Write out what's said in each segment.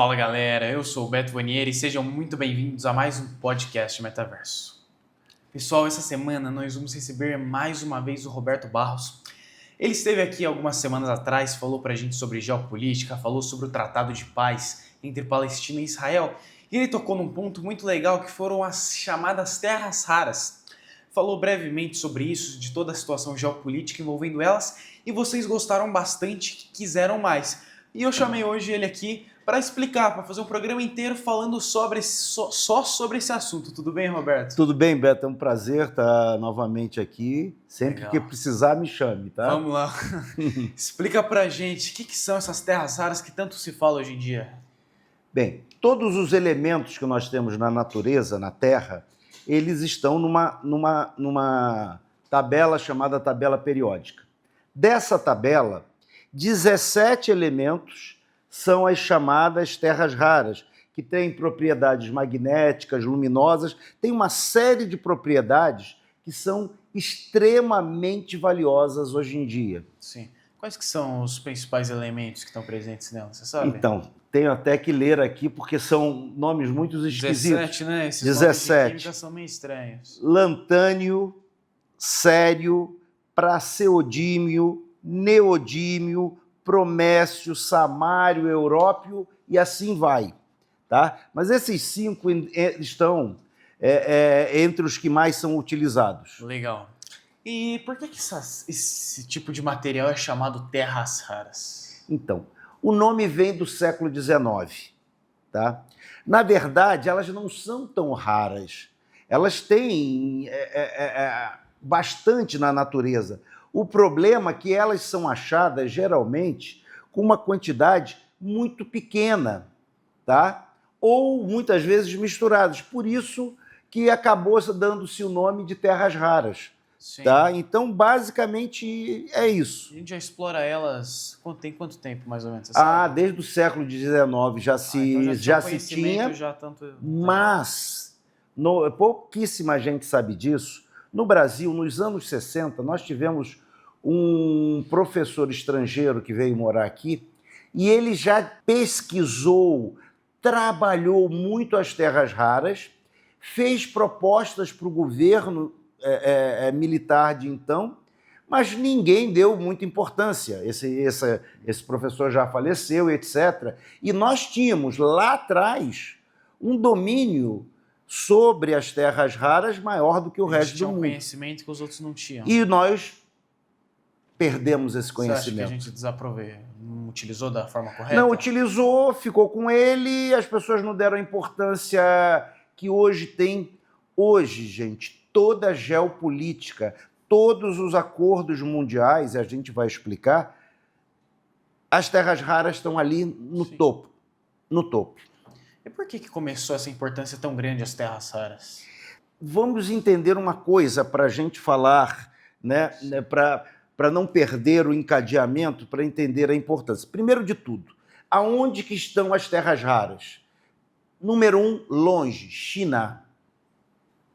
Fala galera, eu sou o Beto Vanieri e sejam muito bem-vindos a mais um podcast Metaverso. Pessoal, essa semana nós vamos receber mais uma vez o Roberto Barros. Ele esteve aqui algumas semanas atrás, falou pra gente sobre geopolítica, falou sobre o Tratado de Paz entre Palestina e Israel e ele tocou num ponto muito legal que foram as chamadas terras raras. Falou brevemente sobre isso, de toda a situação geopolítica envolvendo elas e vocês gostaram bastante, quiseram mais. E eu chamei hoje ele aqui para explicar, para fazer um programa inteiro falando só sobre esse assunto. Tudo bem, Roberto? Tudo bem, Beto. É um prazer estar novamente aqui. Sempre que precisar, me chame, tá? Vamos lá. Explica pra gente o que são essas terras raras que tanto se fala hoje em dia. Bem, todos os elementos que nós temos na natureza, na Terra, eles estão numa tabela chamada tabela periódica. Dessa tabela, 17 elementos são as chamadas terras raras, que têm propriedades magnéticas, luminosas, tem uma série de propriedades que são extremamente valiosas hoje em dia. Sim. Quais que são os principais elementos que estão presentes nela, você sabe? Então, tenho até que ler aqui, porque são nomes muito esquisitos. 17, né? Esses 17. nomes de química são meio estranhos. Lantânio, cério, praseodímio, neodímio, promécio, samário, európio e assim vai. Tá? Mas esses 5 estão entre os que mais são utilizados. Legal. E por que esse tipo de material é chamado terras raras? Então, o nome vem do século XIX. Tá? Na verdade, elas não são tão raras. Elas têm bastante na natureza. O problema é que elas são achadas, geralmente, com uma quantidade muito pequena, tá? Ou muitas vezes misturadas. Por isso que acabou dando-se o nome de terras raras. Sim. Tá? Então, basicamente, é isso. A gente já explora elas tem quanto tempo, mais ou menos? Você sabe? Desde o século XIX já se tinha, mas pouquíssima gente sabe disso. No Brasil, nos anos 60, nós tivemos um professor estrangeiro que veio morar aqui e ele já pesquisou, trabalhou muito as terras raras, fez propostas para o governo militar de então, mas ninguém deu muita importância. Esse professor já faleceu, etc. E nós tínhamos lá atrás um domínio sobre as terras raras maior do que o resto do mundo. Um conhecimento que os outros não tinham. E nós perdemos esse conhecimento. Você acha que a gente desaproveitou? Não utilizou da forma correta? Não utilizou, ficou com ele, as pessoas não deram a importância que hoje tem. Hoje, gente, toda a geopolítica, todos os acordos mundiais, a gente vai explicar, as terras raras estão ali no Sim. topo. No topo. E por que começou essa importância tão grande às terras raras? Vamos entender uma coisa para a gente falar, né, para não perder o encadeamento, para entender a importância. Primeiro de tudo, aonde que estão as terras raras? Número 1, longe, China.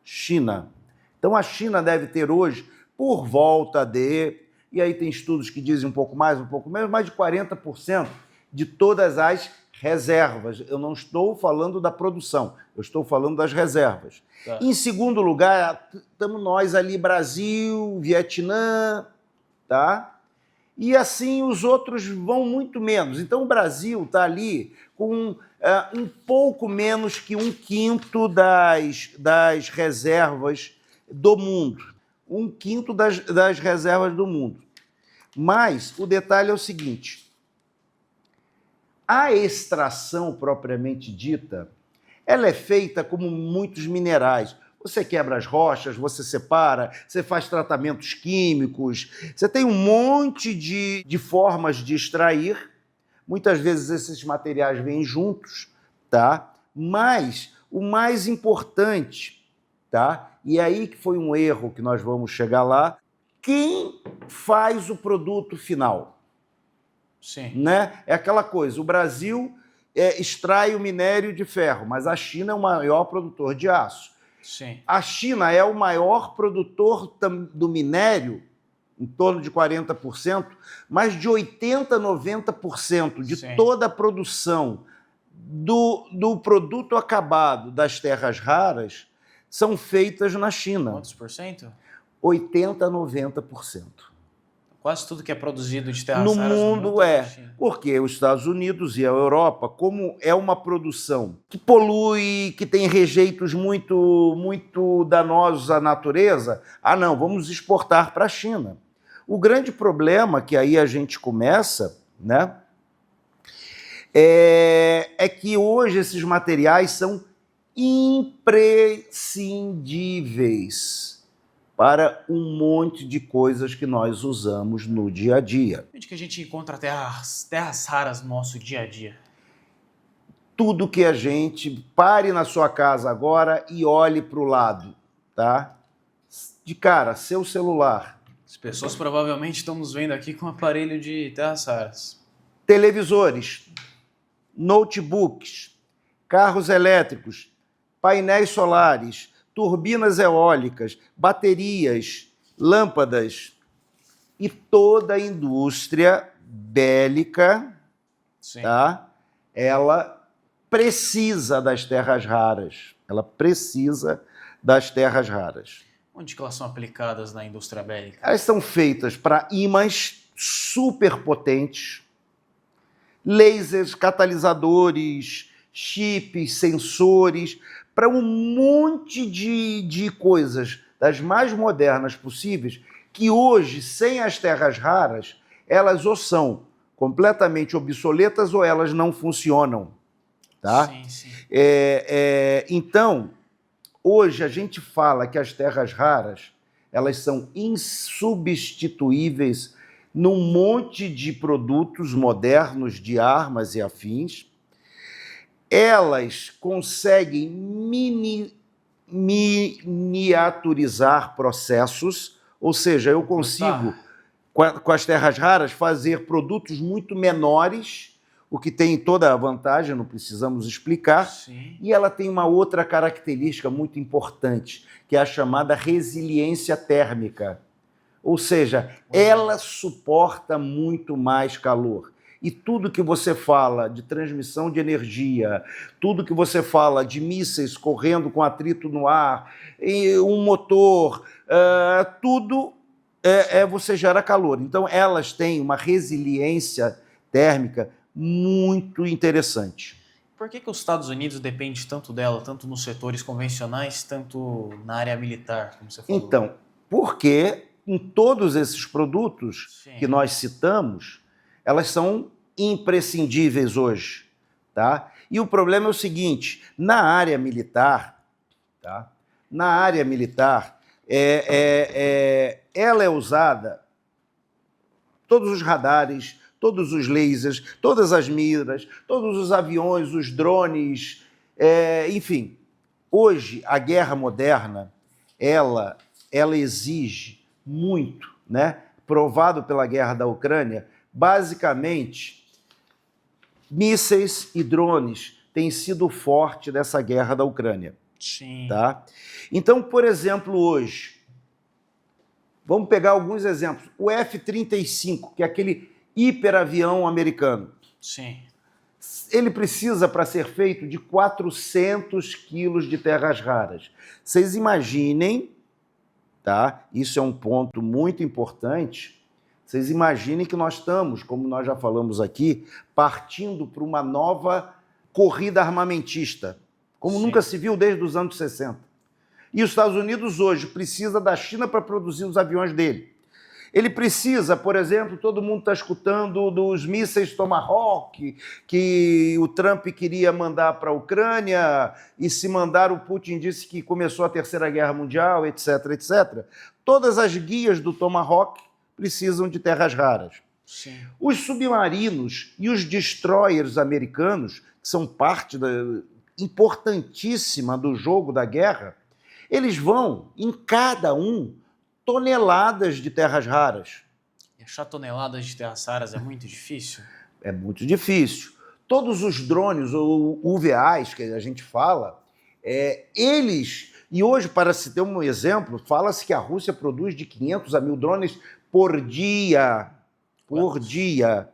China. Então a China deve ter hoje, por volta de, e aí tem estudos que dizem um pouco mais, um pouco menos, mais de 40% de todas as reservas. Eu não estou falando da produção, eu estou falando das reservas. Tá. Em segundo lugar, estamos nós ali, Brasil, Vietnã, tá? E assim os outros vão muito menos. Então o Brasil está ali com um pouco menos que 1/5 das reservas do mundo. 1/5 das reservas do mundo. Mas o detalhe é o seguinte: a extração propriamente dita, ela é feita como muitos minerais. Você quebra as rochas, você separa, você faz tratamentos químicos, você tem um monte de formas de extrair. Muitas vezes esses materiais vêm juntos, tá? Mas o mais importante, tá? E aí que foi um erro que nós vamos chegar lá, quem faz o produto final? Sim. Né? É aquela coisa, o Brasil extrai o minério de ferro, mas a China é o maior produtor de aço. Sim. A China é o maior produtor do minério, em torno de 40%, mas de 80% a 90% de Sim. toda a produção do produto acabado das terras raras são feitas na China. Quantos por cento? 80% a 90%. Quase tudo que é produzido de terras No raras mundo é da China. porque os Estados Unidos e a Europa, como é uma produção que polui, que tem rejeitos muito danosos à natureza, não, vamos exportar para a China. O grande problema que aí a gente começa, né, é que hoje esses materiais são imprescindíveis para um monte de coisas que nós usamos no dia a dia. Onde que a gente encontra terras raras no nosso dia a dia? Tudo que a gente... Pare na sua casa agora e olhe para o lado, tá? De cara, seu celular. As pessoas provavelmente estão nos vendo aqui com um aparelho de terras raras. Televisores, notebooks, carros elétricos, painéis solares, turbinas eólicas, baterias, lâmpadas e toda a indústria bélica, Sim. tá? Ela precisa das terras raras. Ela precisa das terras raras. Onde que elas são aplicadas na indústria bélica? Elas são feitas para ímãs superpotentes, lasers, catalisadores, chips, sensores, para um monte de coisas das mais modernas possíveis, que hoje, sem as terras raras, elas ou são completamente obsoletas ou elas não funcionam. Tá? Sim, sim. Então, hoje a gente fala que as terras raras elas são insubstituíveis num monte de produtos modernos de armas e afins. Elas conseguem miniaturizar processos, ou seja, eu consigo, com as terras raras, fazer produtos muito menores, o que tem toda a vantagem, não precisamos explicar. Sim. E ela tem uma outra característica muito importante, que é a chamada resiliência térmica. Ou seja, ela suporta muito mais calor. E tudo que você fala de transmissão de energia, tudo que você fala de mísseis correndo com atrito no ar, um motor, tudo você gera calor. Então, elas têm uma resiliência térmica muito interessante. Por que os Estados Unidos dependem tanto dela, tanto nos setores convencionais, tanto na área militar, como você falou? Então, porque em todos esses produtos Sim. que nós citamos, elas são imprescindíveis hoje, tá? E o problema é o seguinte, na área militar, tá? Na área militar, ela é usada, todos os radares, todos os lasers, todas as miras, todos os aviões, os drones, enfim. Hoje, a guerra moderna, ela exige muito, né? Provado pela guerra da Ucrânia, basicamente, mísseis e drones têm sido o forte dessa guerra da Ucrânia. Sim. Tá? Então, por exemplo, hoje, vamos pegar alguns exemplos. O F-35, que é aquele hiperavião americano. Sim. Ele precisa, para ser feito, de 400 quilos de terras raras. Vocês imaginem, tá? Isso é um ponto muito importante. Vocês imaginem que nós estamos, como nós já falamos aqui, partindo para uma nova corrida armamentista, como Sim. nunca se viu desde os anos 60. E os Estados Unidos hoje precisa da China para produzir os aviões dele. Ele precisa, por exemplo, todo mundo está escutando dos mísseis Tomahawk, que o Trump queria mandar para a Ucrânia, e se mandar, o Putin disse que começou a Terceira Guerra Mundial, etc, etc. Todas as guias do Tomahawk precisam de terras raras. Sim. Os submarinos e os destroyers americanos, que são parte importantíssima do jogo da guerra, eles vão, em cada um, toneladas de terras raras. E achar toneladas de terras raras é muito difícil? É muito difícil. Todos os drones, ou UVAs, que a gente fala, eles... E hoje, para se ter um exemplo, fala-se que a Rússia produz de 500 a 1.000 drones por dia. Por dia.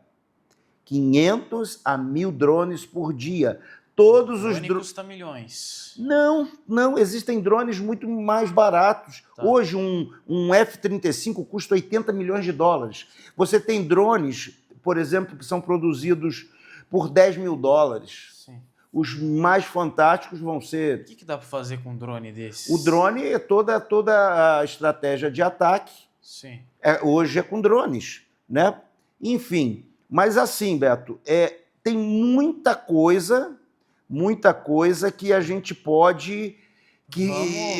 500 a 1.000 drones por dia. Todos os drone drones... custa milhões. Não, existem drones muito mais baratos. Tá. Hoje, um F-35 custa 80 milhões de dólares. Você tem drones, por exemplo, que são produzidos por 10 mil dólares. Sim. Os mais fantásticos vão ser... O que dá para fazer com um drone desses? O drone é toda a estratégia de ataque. Sim. Hoje é com drones, né? Enfim, mas assim, Beto, tem muita coisa que a gente pode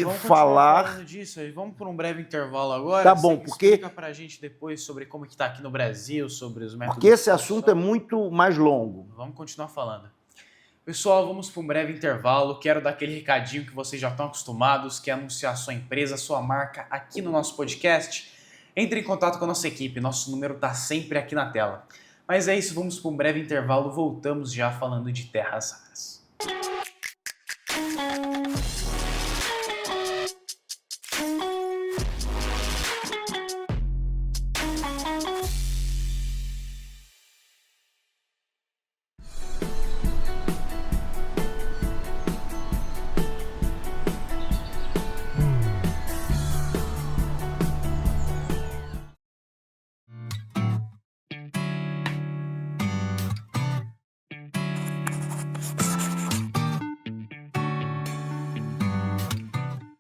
vamos falar. Falando disso. Vamos por um breve intervalo agora. Tá bom, Você porque explica pra gente depois sobre como que tá aqui no Brasil, sobre os métodos. Porque esse assunto é muito mais longo. Vamos continuar falando. Pessoal, vamos para um breve intervalo. Quero dar aquele recadinho que vocês já estão acostumados, que é anunciar sua empresa, sua marca aqui no nosso podcast. Entre em contato com a nossa equipe, nosso número está sempre aqui na tela. Mas é isso, vamos para um breve intervalo, voltamos já falando de terras raras.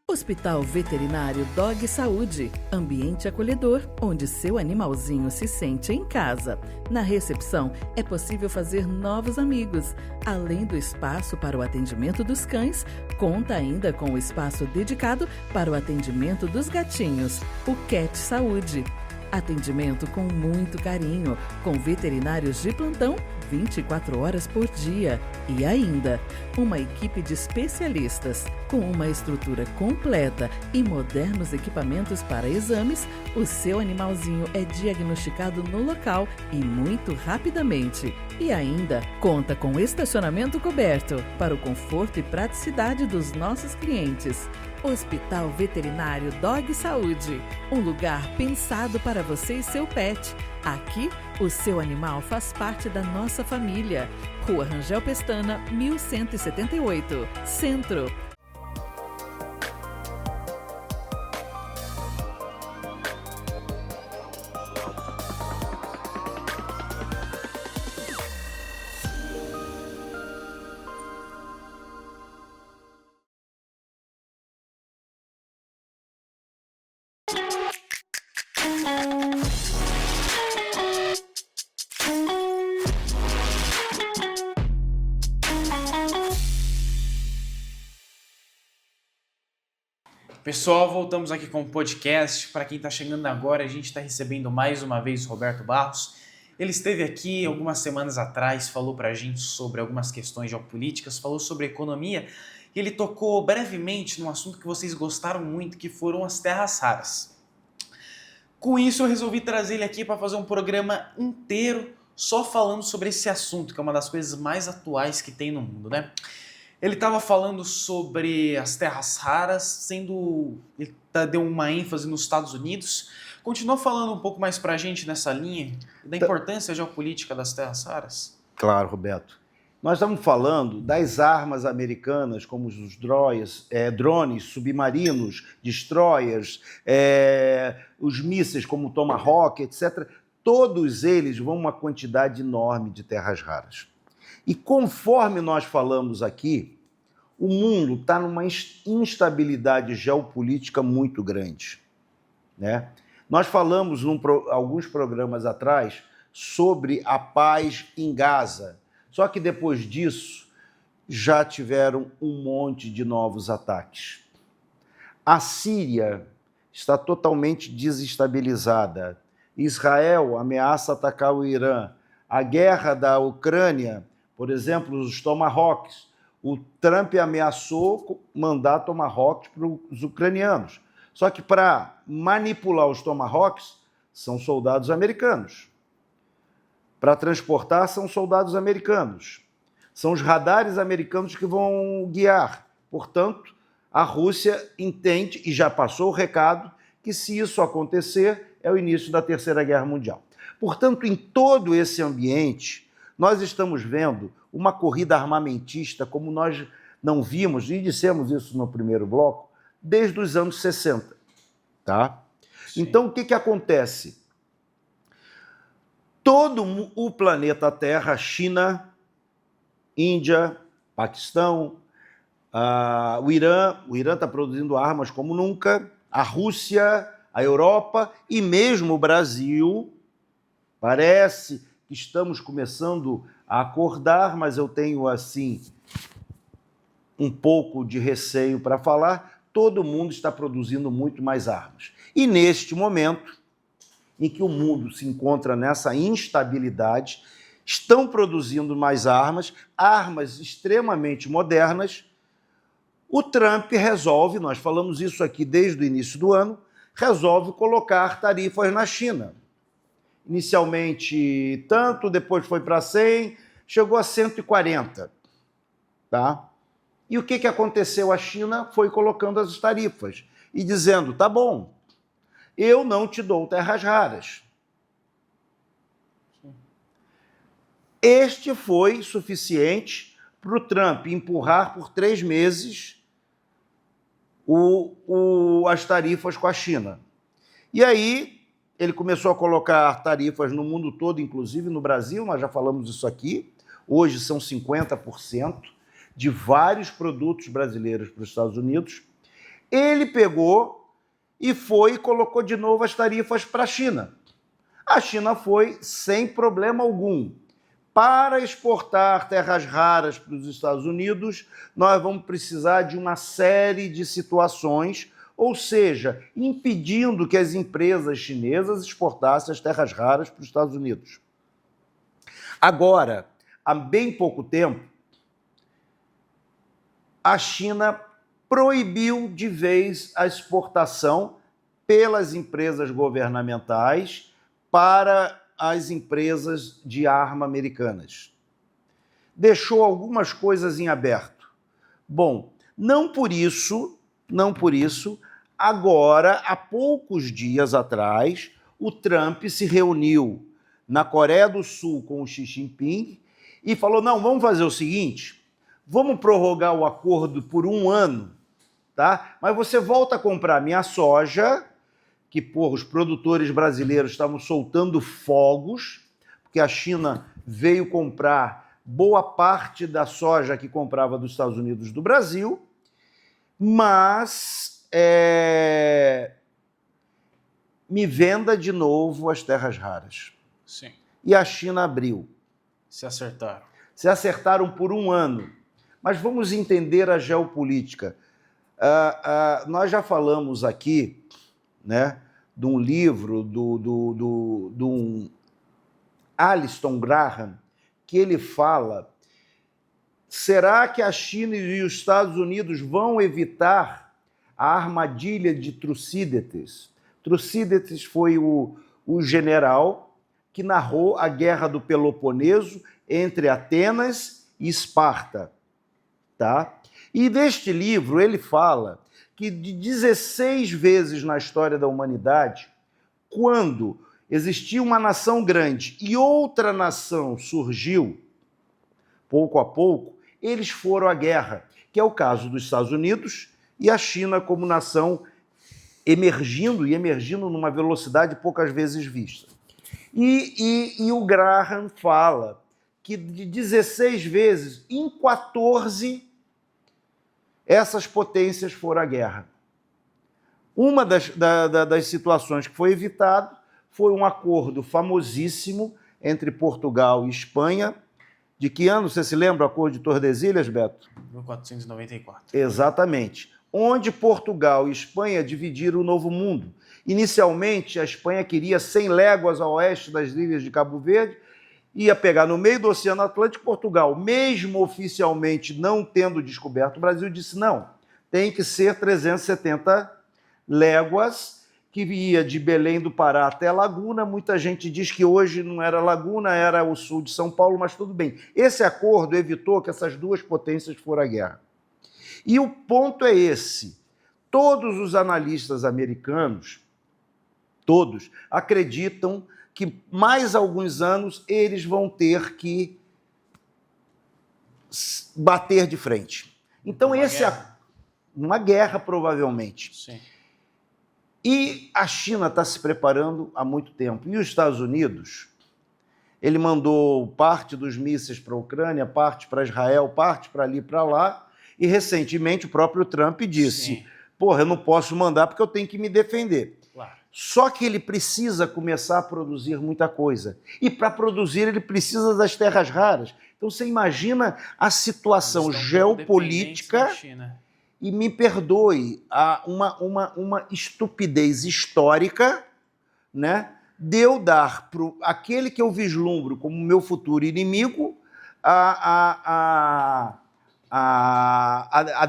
Hospital Veterinário Dog Saúde, ambiente acolhedor, onde seu animalzinho se sente em casa. Na recepção, é possível fazer novos amigos. Além do espaço para o atendimento dos cães, conta ainda com o espaço dedicado para o atendimento dos gatinhos, o Cat Saúde. Atendimento com muito carinho, com veterinários de plantão 24 horas por dia. E ainda, uma equipe de especialistas. Com uma estrutura completa e modernos equipamentos para exames, o seu animalzinho é diagnosticado no local e muito rapidamente. E ainda, conta com estacionamento coberto para o conforto e praticidade dos nossos clientes. Hospital Veterinário Dog Saúde, um lugar pensado para você e seu pet. Aqui, o seu animal faz parte da nossa família. Rua Rangel Pestana, 1178, Centro. Pessoal, voltamos aqui com o podcast. Para quem está chegando agora, a gente está recebendo mais uma vez o Roberto Barros. Ele esteve aqui algumas semanas atrás, falou para a gente sobre algumas questões geopolíticas, falou sobre economia e ele tocou brevemente num assunto que vocês gostaram muito, que foram as terras raras. Com isso, eu resolvi trazer ele aqui para fazer um programa inteiro só falando sobre esse assunto, que é uma das coisas mais atuais que tem no mundo, né? Ele estava falando sobre as terras raras, ele deu uma ênfase nos Estados Unidos. Continua falando um pouco mais para a gente nessa linha da importância geopolítica das terras raras? Claro, Roberto. Nós estamos falando das armas americanas, como os drones submarinos, destroyers, os mísseis como o Tomahawk, etc. Todos eles vão uma quantidade enorme de terras raras. E conforme nós falamos aqui, o mundo está numa instabilidade geopolítica muito grande, né? Nós falamos alguns programas atrás sobre a paz em Gaza, só que depois disso já tiveram um monte de novos ataques. A Síria está totalmente desestabilizada. Israel ameaça atacar o Irã. A guerra da Ucrânia, por exemplo, os Tomahawks. O Trump ameaçou mandar Tomahawks para os ucranianos. Só que para manipular os Tomahawks, são soldados americanos. Para transportar, são soldados americanos. São os radares americanos que vão guiar. Portanto, a Rússia entende, e já passou o recado, que se isso acontecer, é o início da Terceira Guerra Mundial. Portanto, em todo esse ambiente, nós estamos vendo uma corrida armamentista como nós não vimos, e dissemos isso no primeiro bloco, desde os anos 60. Tá? Então, o que acontece? Todo o planeta Terra, China, Índia, Paquistão, o Irã está produzindo armas como nunca, a Rússia, a Europa e mesmo o Brasil. Parece que estamos começando a acordar, mas eu tenho, assim, um pouco de receio para falar. Todo mundo está produzindo muito mais armas. E neste momento, em que o mundo se encontra nessa instabilidade, estão produzindo mais armas extremamente modernas. O Trump resolve, nós falamos isso aqui desde o início do ano, resolve colocar tarifas na China. Inicialmente tanto, depois foi para 100, chegou a 140. Tá? E o que aconteceu? A China foi colocando as tarifas e dizendo, tá bom, eu não te dou terras raras. Este foi suficiente para o Trump empurrar por 3 meses as tarifas com a China. E aí ele começou a colocar tarifas no mundo todo, inclusive no Brasil, nós já falamos isso aqui, hoje são 50% de vários produtos brasileiros para os Estados Unidos. Ele pegou e foi e colocou de novo as tarifas para a China. A China foi sem problema algum. Para exportar terras raras para os Estados Unidos, nós vamos precisar de uma série de situações, ou seja, impedindo que as empresas chinesas exportassem as terras raras para os Estados Unidos. Agora, há bem pouco tempo, a China proibiu de vez a exportação pelas empresas governamentais para as empresas de arma americanas. Deixou algumas coisas em aberto. Bom, não por isso, agora, há poucos dias atrás, o Trump se reuniu na Coreia do Sul com o Xi Jinping e falou, não, vamos fazer o seguinte, vamos prorrogar o acordo por 1 ano, tá? Mas você volta a comprar minha soja, que, porra, os produtores brasileiros estavam soltando fogos, porque a China veio comprar boa parte da soja que comprava dos Estados Unidos do Brasil, mas me venda de novo as terras raras. Sim. E a China abriu. Se acertaram. Se acertaram por 1 ano. Mas vamos entender a geopolítica. Nós já falamos aqui, né, de um livro de um Alistair Graham, que ele fala, será que a China e os Estados Unidos vão evitar a armadilha de Tucídides? Tucídides foi o general que narrou a Guerra do Peloponeso entre Atenas e Esparta. Tá? E neste livro ele fala que de 16 vezes na história da humanidade, quando existia uma nação grande e outra nação surgiu, pouco a pouco, eles foram à guerra, que é o caso dos Estados Unidos e a China como nação emergindo numa velocidade poucas vezes vista. E o Graham fala que de 16 vezes, em 14, essas potências foram à guerra. Uma das situações que foi evitado foi um acordo famosíssimo entre Portugal e Espanha. De que ano você se lembra o acordo de Tordesilhas, Beto? 1494. Exatamente. Onde Portugal e Espanha dividiram o Novo Mundo. Inicialmente, a Espanha queria 100 léguas a oeste das ilhas de Cabo Verde, ia pegar no meio do Oceano Atlântico. Portugal, mesmo oficialmente não tendo descoberto o Brasil, disse não, tem que ser 370 léguas, que ia de Belém do Pará até Laguna. Muita gente diz que hoje não era Laguna, era o sul de São Paulo, mas tudo bem. Esse acordo evitou que essas duas potências fossem à guerra. E o ponto é esse. Todos os analistas americanos, todos, acreditam que mais alguns anos eles vão ter que bater de frente. Então, uma guerra, provavelmente. Sim. E a China está se preparando há muito tempo. E os Estados Unidos, ele mandou parte dos mísseis para a Ucrânia, parte para Israel, parte para ali e para lá. E, recentemente, o próprio Trump disse, Sim. porra, eu não posso mandar porque eu tenho que me defender. Claro. Só que ele precisa começar a produzir muita coisa. E para produzir, ele precisa das terras raras. Então, você imagina a situação Eles estão um pouco dependentes geopolítica... da China. E me perdoe, uma estupidez histórica, né, de eu dar para aquele que eu vislumbro como meu futuro inimigo a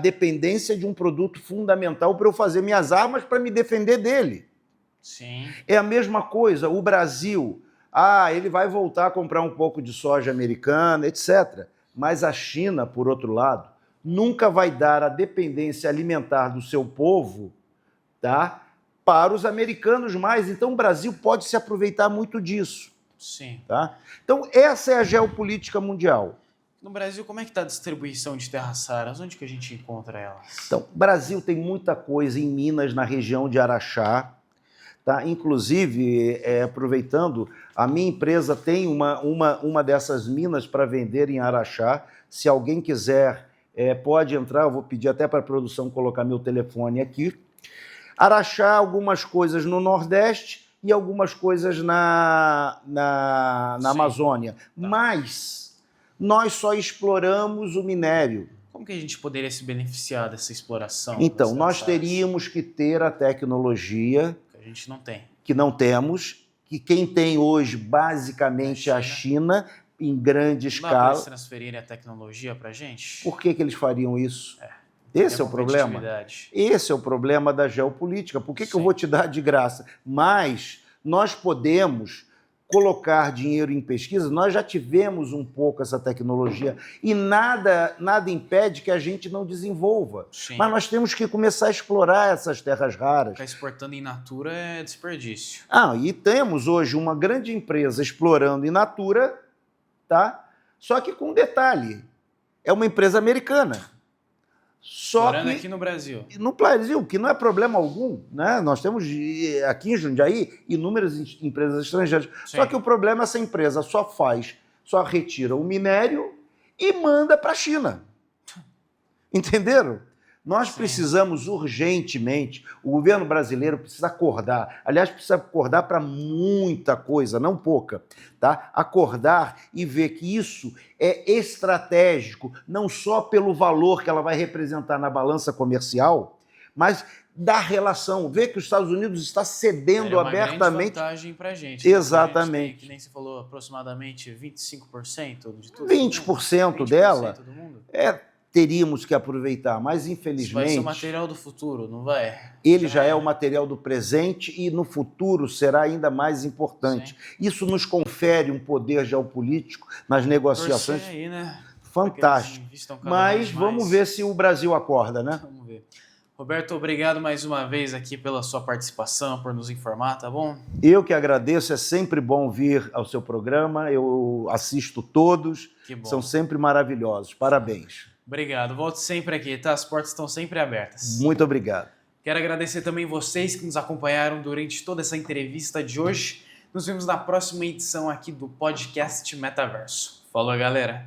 dependência de um produto fundamental para eu fazer minhas armas para me defender dele. Sim. É a mesma coisa, o Brasil, ele vai voltar a comprar um pouco de soja americana, etc. Mas a China, por outro lado, nunca vai dar a dependência alimentar do seu povo, tá, para os americanos mais. Então, o Brasil pode se aproveitar muito disso. Sim. Tá? Então, essa é a geopolítica mundial. No Brasil, como é que está a distribuição de terras raras? Onde que a gente encontra elas? Então, o Brasil tem muita coisa em Minas, na região de Araxá. Tá? Inclusive, aproveitando, a minha empresa tem uma dessas minas para vender em Araxá. Se alguém quiser... pode entrar, eu vou pedir até para a produção colocar meu telefone aqui. Araxá, algumas coisas no Nordeste e algumas coisas na Amazônia. Tá. Mas nós só exploramos o minério. Como que a gente poderia se beneficiar dessa exploração? Então, nós teríamos que ter a tecnologia... Que a gente não tem. Que não temos, que quem tem hoje, basicamente, é a China... em grande escala. Não dá para eles transferirem a tecnologia para a gente? Por que eles fariam isso? Esse é o problema. Esse é o problema da geopolítica. Por que eu vou te dar de graça? Mas nós podemos colocar dinheiro em pesquisa, nós já tivemos um pouco essa tecnologia e nada impede que a gente não desenvolva. Sim. Mas nós temos que começar a explorar essas terras raras. Ficar exportando in natura é desperdício. E temos hoje uma grande empresa explorando in natura, tá? Só que com um detalhe, é uma empresa americana. Só explorando que aqui no Brasil. No Brasil, que não é problema algum, né? Nós temos aqui em Jundiaí inúmeras empresas estrangeiras. Sim. Só que o problema é essa empresa só retira o minério e manda para a China. Entenderam? Nós precisamos urgentemente, o governo brasileiro precisa acordar, aliás, precisa acordar para muita coisa, não pouca, tá? Acordar e ver que isso é estratégico, não só pelo valor que ela vai representar na balança comercial, mas da relação. Ver que os Estados Unidos está cedendo abertamente. É uma grande vantagem para a gente. Exatamente. A gente tem, que nem você falou, aproximadamente 25% de tudo. 20% dela. Do mundo. Teríamos que aproveitar, mas infelizmente... Isso vai ser o material do futuro, não vai? Ele já é o material do presente e no futuro será ainda mais importante. Sim. Isso nos confere um poder geopolítico nas negociações. Aí, né? Fantástico. Mas vamos ver se o Brasil acorda, né? Vamos ver. Roberto, obrigado mais uma vez aqui pela sua participação, por nos informar, tá bom? Eu que agradeço, é sempre bom vir ao seu programa, eu assisto todos, são sempre maravilhosos, parabéns. Obrigado, volte sempre aqui, tá? As portas estão sempre abertas. Muito obrigado. Quero agradecer também vocês que nos acompanharam durante toda essa entrevista de hoje. Nos vemos na próxima edição aqui do podcast Metaverso. Falou, galera!